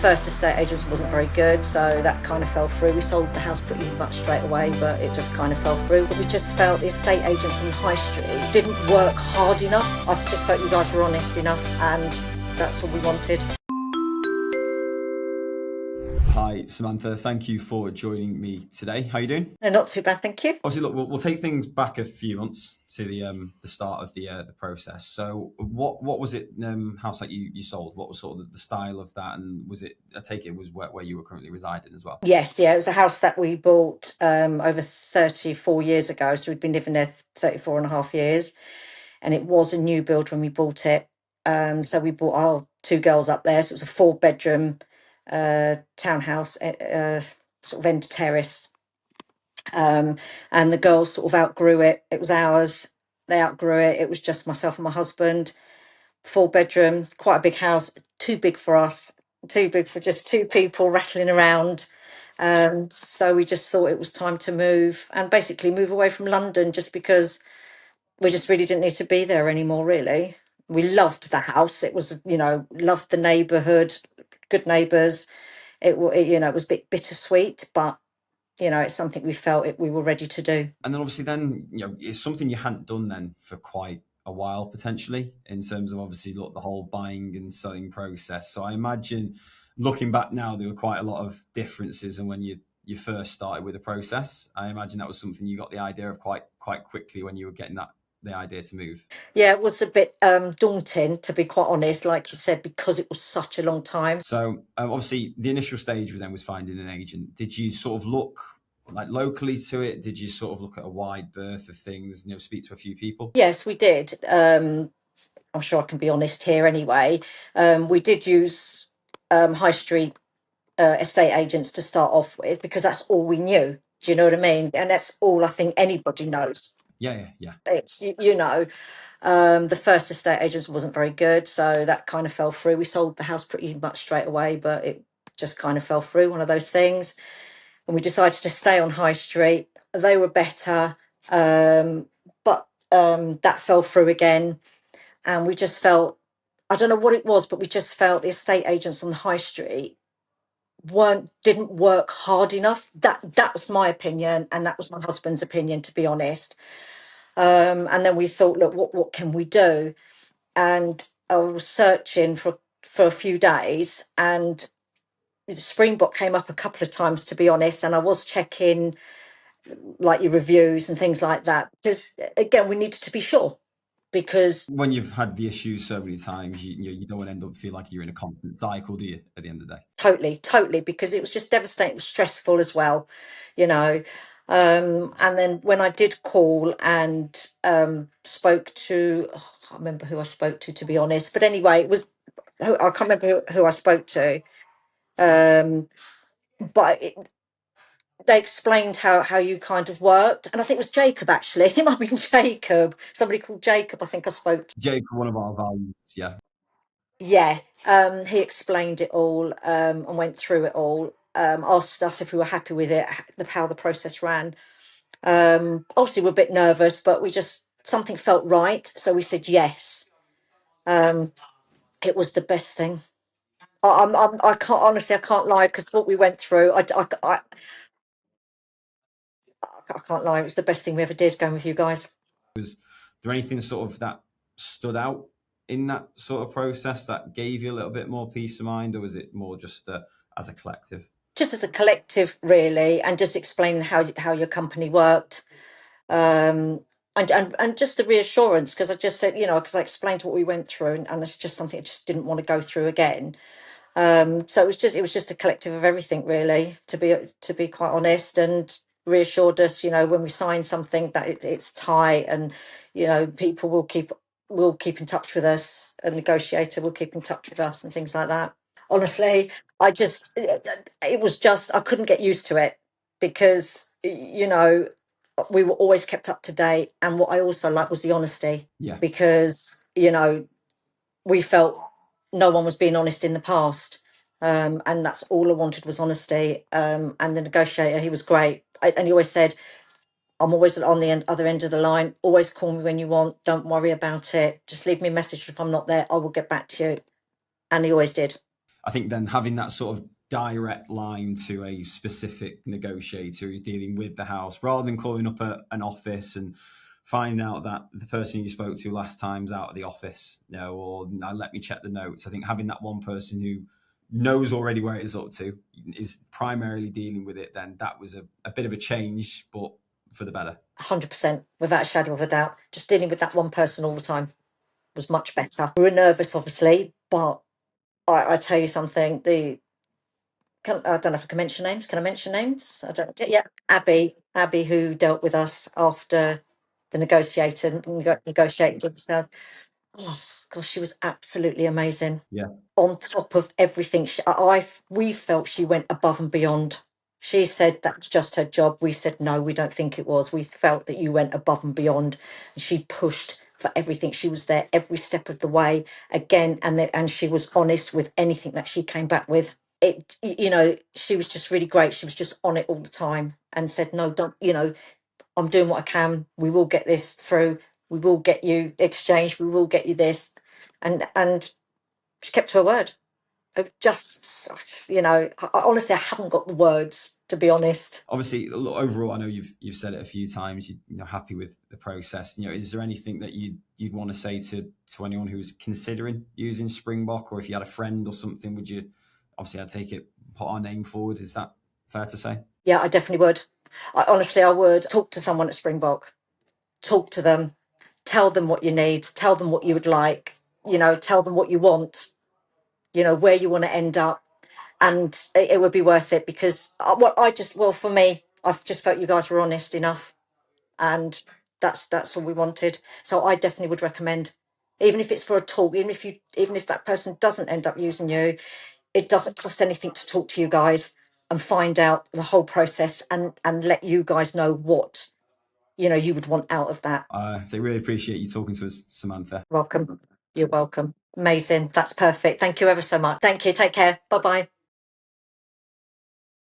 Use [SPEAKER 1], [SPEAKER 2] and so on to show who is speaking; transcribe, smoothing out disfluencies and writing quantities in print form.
[SPEAKER 1] first estate agent wasn't very good, so that kind of fell through. We sold the house pretty much straight away, but it just kind of fell through. But we just felt the estate agents on the high street didn't work hard enough. I just felt you guys were honest enough, and that's all we wanted.
[SPEAKER 2] Hi, Samantha. Thank you for joining me today. How are you doing?
[SPEAKER 1] No, not too bad, thank you.
[SPEAKER 2] Obviously, look, we'll take things back a few months to the start of the process. So, what was it house that you sold? What was sort of the style of that, and was it? I take it was where you were currently residing as well.
[SPEAKER 1] Yes, yeah, it was a house that we bought over 34 years ago. So we'd been living there 34 and a half years, and it was a new build when we bought it. So we bought our two girls up there. So it was a 4-bedroom townhouse, sort of end terrace. And the girls sort of outgrew it. It was ours. They outgrew it. It was just myself and my husband. 4-bedroom, quite a big house, too big for us, too big for just two people rattling around. So we just thought it was time to move and basically move away from London, just because we just really didn't need to be there anymore, really. We loved the house. It was, loved the neighbourhood, good neighbours. It was a bit bittersweet, but it's something we felt we were ready to do.
[SPEAKER 2] And then obviously, it's something you hadn't done then for quite a while, potentially, in terms of obviously the whole buying and selling process. So I imagine, looking back now, there were quite a lot of differences. And when you first started with the process, I imagine that was something you got the idea of quite quickly when you were getting the idea to move.
[SPEAKER 1] Yeah, it was a bit daunting, to be quite honest, like you said, because it was such a long time.
[SPEAKER 2] So obviously the initial stage was finding an agent. Did you sort of look like locally to it? Did you sort of look at a wide berth of things, speak to a few people?
[SPEAKER 1] Yes, we did. I'm sure I can be honest here anyway. We did use high street estate agents to start off with, because that's all we knew. Do you know what I mean? And that's all I think anybody knows.
[SPEAKER 2] Yeah.
[SPEAKER 1] It's, the first estate agents wasn't very good, so that kind of fell through. We sold the house pretty much straight away, but it just kind of fell through, one of those things. And we decided to stay on high street. They were better, but that fell through again. And we just felt, I don't know what it was, but we just felt the estate agents on the high street didn't work hard enough. That was my opinion, and that was my husband's opinion, to be honest. And then we thought, look, what can we do? And I was searching for a few days, and Springbok came up a couple of times, to be honest, and I was checking like your reviews and things like that, because again, we needed to be sure. Because
[SPEAKER 2] when you've had the issues so many times, you don't want to end up feel like you're in a constant cycle, do you, at the end of the day?
[SPEAKER 1] Totally, because it was just devastating. It was stressful as well, you know. And then when I did call and spoke to, I can't remember who I spoke to be honest. But anyway, I can't remember who I spoke to. But they explained how you kind of worked, and I think it was Jacob, actually. It might have been Jacob, somebody called Jacob, I think I spoke to.
[SPEAKER 2] Jacob, one of our values, yeah.
[SPEAKER 1] Yeah, he explained it all, and went through it all, asked us if we were happy with it, how the process ran. Obviously we're a bit nervous, but something felt right, so we said yes. It was the best thing. I can't, honestly, I can't lie, because what we went through, I can't lie. It was the best thing we ever did, going with you guys.
[SPEAKER 2] Was there anything sort of that stood out in that sort of process that gave you a little bit more peace of mind, or was it more just as a collective?
[SPEAKER 1] Just as a collective, really, and just explaining how your company worked, and just the reassurance, because I just said, because I explained what we went through, and it's just something I just didn't want to go through again. So it was just a collective of everything, really, to be quite honest, and reassured us, when we sign something, that it's tight, and people will keep in touch with us, a negotiator will keep in touch with us, and things like that. Honestly, it was just, I couldn't get used to it, because we were always kept up to date, and what I also liked was the honesty.
[SPEAKER 2] Yeah.
[SPEAKER 1] Because we felt no one was being honest in the past, and that's all I wanted was honesty. And the negotiator, he was great, and he always said, I'm always on the other end of the line, always call me when you want, don't worry about it, just leave me a message. If I'm not there, I will get back to you. And he always did.
[SPEAKER 2] I think then having that sort of direct line to a specific negotiator who's dealing with the house, rather than calling up an office and finding out that the person you spoke to last time's out of the office, or now let me check the notes. I think having that one person who knows already where it is up to, is primarily dealing with it, then that was a bit of a change, but for the better.
[SPEAKER 1] 100%, without a shadow of a doubt. Just dealing with that one person all the time was much better. We were nervous, obviously, but I tell you something, I don't know if I can mention names. Can I mention names? I don't. Yeah, Abby, who dealt with us after the negotiated with the. Oh gosh, she was absolutely amazing.
[SPEAKER 2] Yeah.
[SPEAKER 1] On top of everything, we felt she went above and beyond. She said that's just her job. We said no, we don't think it was. We felt that you went above and beyond, and she pushed for everything. She was there every step of the way again, and she was honest with anything that she came back with. She was just really great. She was just on it all the time and said, no, don't, I'm doing what I can. We will get this through. We will get you exchanged. We will get you this. And she kept to her word. Honestly, I haven't got the words, to be honest.
[SPEAKER 2] Obviously, overall, I know you've said it a few times. You're happy with the process. Is there anything that you'd want to say to anyone who's considering using Springbok, or if you had a friend or something, would you? Obviously, I'd take it, put our name forward. Is that fair to say?
[SPEAKER 1] Yeah, I definitely would. I would talk to someone at Springbok. Talk to them. Tell them what you need. Tell them what you would like. Tell them what you want. Where you want to end up, and it would be worth it because for me, I've just felt you guys were honest enough, and that's all we wanted. So I definitely would recommend, even if it's for a talk, even if that person doesn't end up using you, it doesn't cost anything to talk to you guys and find out the whole process and let you guys know what you would want out of that.
[SPEAKER 2] So really appreciate you talking to us, Samantha.
[SPEAKER 1] Welcome. You're welcome. Amazing. That's perfect. Thank you ever so much. Thank you. Take care. Bye bye.